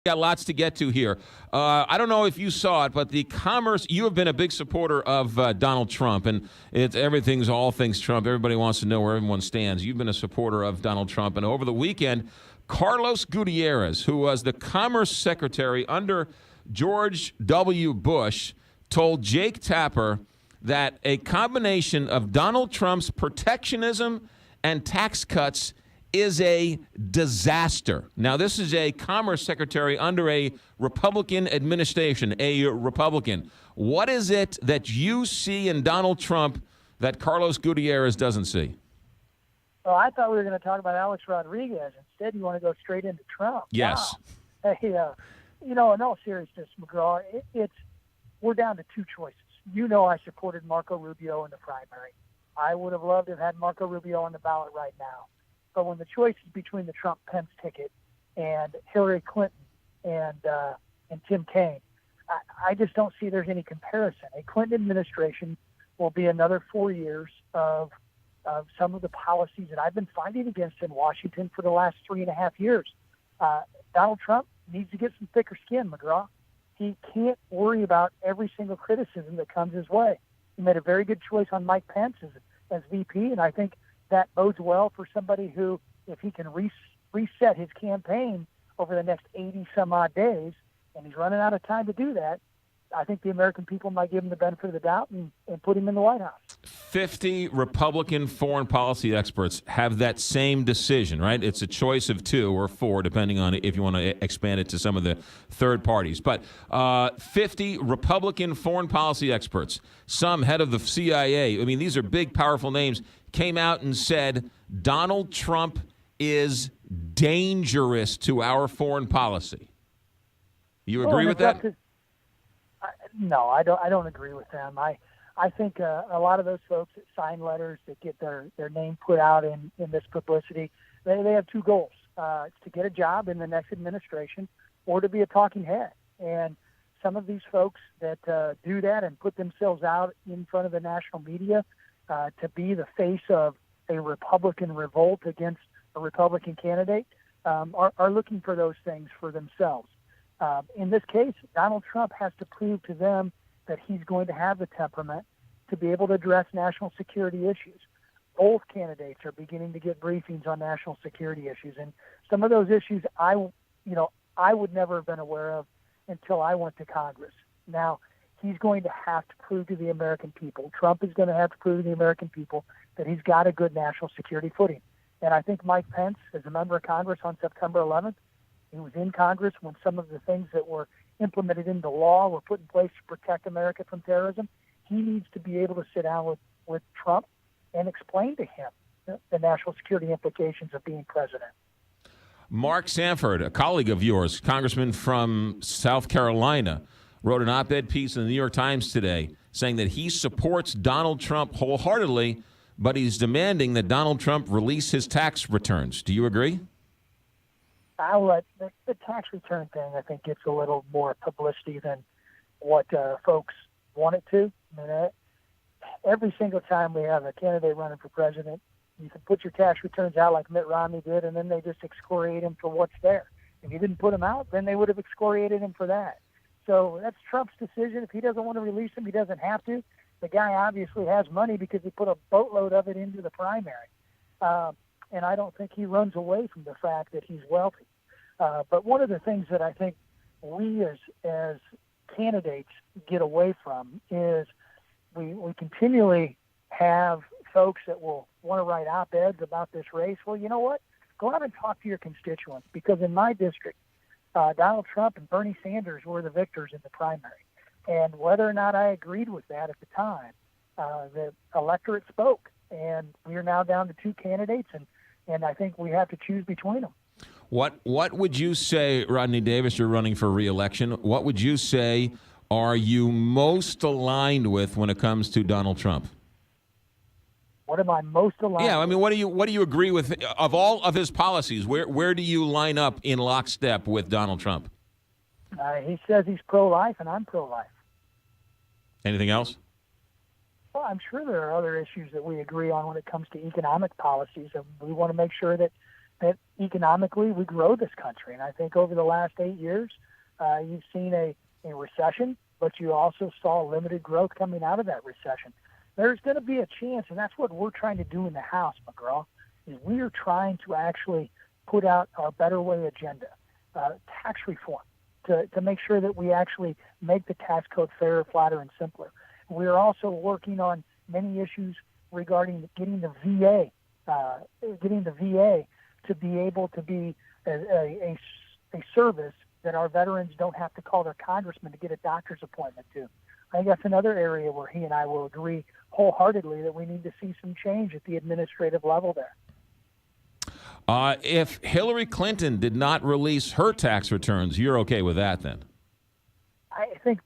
Got lots to get to here. I don't know if you saw it, but you have been a big supporter of Donald Trump, and everything's all things Trump. Everybody wants to know where everyone stands. You've been a supporter of Donald Trump, and over the weekend, Carlos Gutierrez, who was the Commerce Secretary under George W. Bush, told Jake Tapper that a combination of Donald Trump's protectionism and tax cuts is a disaster. Now, this is a Commerce Secretary under a Republican administration, a Republican. What is it that you see in Donald Trump that Carlos Gutierrez doesn't see? Oh, I thought we were going to talk about Alex Rodriguez. Instead, you want to go straight into Trump. Yes. Wow. Hey, in all seriousness, McGraw, we're down to two choices. I supported Marco Rubio in the primary. I would have loved to have had Marco Rubio on the ballot right now. But when the choice is between the Trump-Pence ticket and Hillary Clinton and Tim Kaine, I just don't see there's any comparison. A Clinton administration will be another 4 years of some of the policies that I've been fighting against in Washington for the last 3.5 years. Donald Trump needs to get some thicker skin, McGraw. He can't worry about every single criticism that comes his way. He made a very good choice on Mike Pence as VP, and I think that bodes well for somebody who, if he can reset his campaign over the next 80-some-odd days, and he's running out of time to do that, I think the American people might give him the benefit of the doubt and put him in the White House. 50 Republican foreign policy experts have that same decision, right? It's a choice of 2 or 4, depending on if you want to expand it to some of the third parties. But 50 Republican foreign policy experts, some head of the CIA, I mean, these are big, powerful names, came out and said Donald Trump is dangerous to our foreign policy. You agree with that? No, I don't agree with them. I think a lot of those folks that sign letters that get their name put out in this publicity, they have 2 goals. It's to get a job in the next administration or to be a talking head. And some of these folks that do that and put themselves out in front of the national media to be the face of a Republican revolt against a Republican candidate are looking for those things for themselves. In this case, Donald Trump has to prove to them that he's going to have the temperament to be able to address national security issues. Both candidates are beginning to get briefings on national security issues, and some of those issues I would never have been aware of until I went to Congress. Now, he's going to have to prove to the American people, Trump is going to have to prove to the American people that he's got a good national security footing. And I think Mike Pence, as a member of Congress on September 11th, he was in Congress when some of the things that were implemented into law were put in place to protect America from terrorism. He needs to be able to sit down with Trump and explain to him the national security implications of being president. Mark Sanford, a colleague of yours, congressman from South Carolina, wrote an op-ed piece in the New York Times today saying that he supports Donald Trump wholeheartedly, but he's demanding that Donald Trump release his tax returns. Do you agree? I'll let the tax return thing, I think, gets a little more publicity than what folks want it to. I mean, every single time we have a candidate running for president, you can put your tax returns out like Mitt Romney did, and then they just excoriate him for what's there. If you didn't put them out, then they would have excoriated him for that. So that's Trump's decision. If he doesn't want to release them, he doesn't have to. The guy obviously has money because he put a boatload of it into the primary. And I don't think he runs away from the fact that he's wealthy. But one of the things that I think we as candidates get away from is we continually have folks that will want to write op-eds about this race. Well, you know what? Go out and talk to your constituents, because in my district, Donald Trump and Bernie Sanders were the victors in the primary. And whether or not I agreed with that at the time, the electorate spoke. And we are now down to 2 candidates, and I think we have to choose between them. What would you say, Rodney Davis, you're running for re-election, what would you say are you most aligned with when it comes to Donald Trump? What am I most aligned with? Yeah, I mean, what do you agree with of all of his policies? Where do you line up in lockstep with Donald Trump? He says he's pro-life, and I'm pro-life. Anything else? Well, I'm sure there are other issues that we agree on when it comes to economic policies, and we want to make sure that that economically we grow this country. And I think over the last 8 years, you've seen a recession, but you also saw limited growth coming out of that recession. There's going to be a chance, and that's what we're trying to do in the House, McGraw, is we are trying to actually put out our Better Way agenda, tax reform, to make sure that we actually make the tax code fairer, flatter, and simpler. We are also working on many issues regarding getting the VA to be able to be a service that our veterans don't have to call their congressman to get a doctor's appointment to. I think that's another area where he and I will agree wholeheartedly that we need to see some change at the administrative level there. If Hillary Clinton did not release her tax returns, you're okay with that then? I think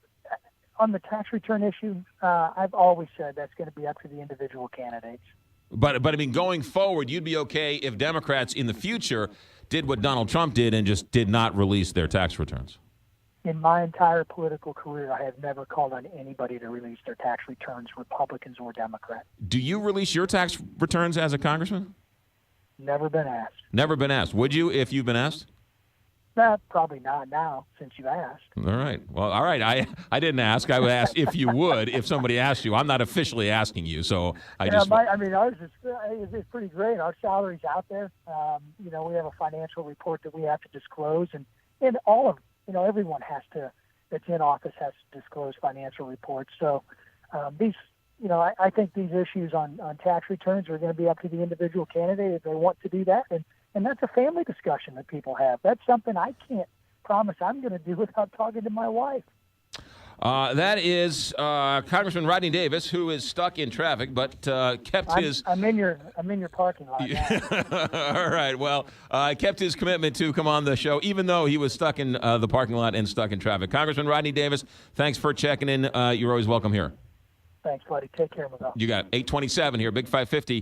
on the tax return issue, I've always said that's going to be up to the individual candidates. But I mean, going forward, you'd be okay if Democrats in the future did what Donald Trump did and just did not release their tax returns? In my entire political career, I have never called on anybody to release their tax returns, Republicans or Democrats. Do you release your tax returns as a congressman? Never been asked. Never been asked. Would you if you've been asked? Probably not now, since you asked. All right. Well, all right. I didn't ask. I would ask if you would, if somebody asked you. I'm not officially asking you, so ours is pretty great. Our salary's out there. We have a financial report that we have to disclose, and all of everyone that's in office has to disclose financial reports. So I think these issues on tax returns are going to be up to the individual candidate if they want to do that. And that's a family discussion that people have. That's something I can't promise I'm going to do without talking to my wife. That is Congressman Rodney Davis, who is stuck in traffic, but kept his. I'm in your parking lot now. All right. Well, kept his commitment to come on the show, even though he was stuck in the parking lot and stuck in traffic. Congressman Rodney Davis, thanks for checking in. You're always welcome here. Thanks, buddy. Take care, Miguel. You got 827 here, Big 550.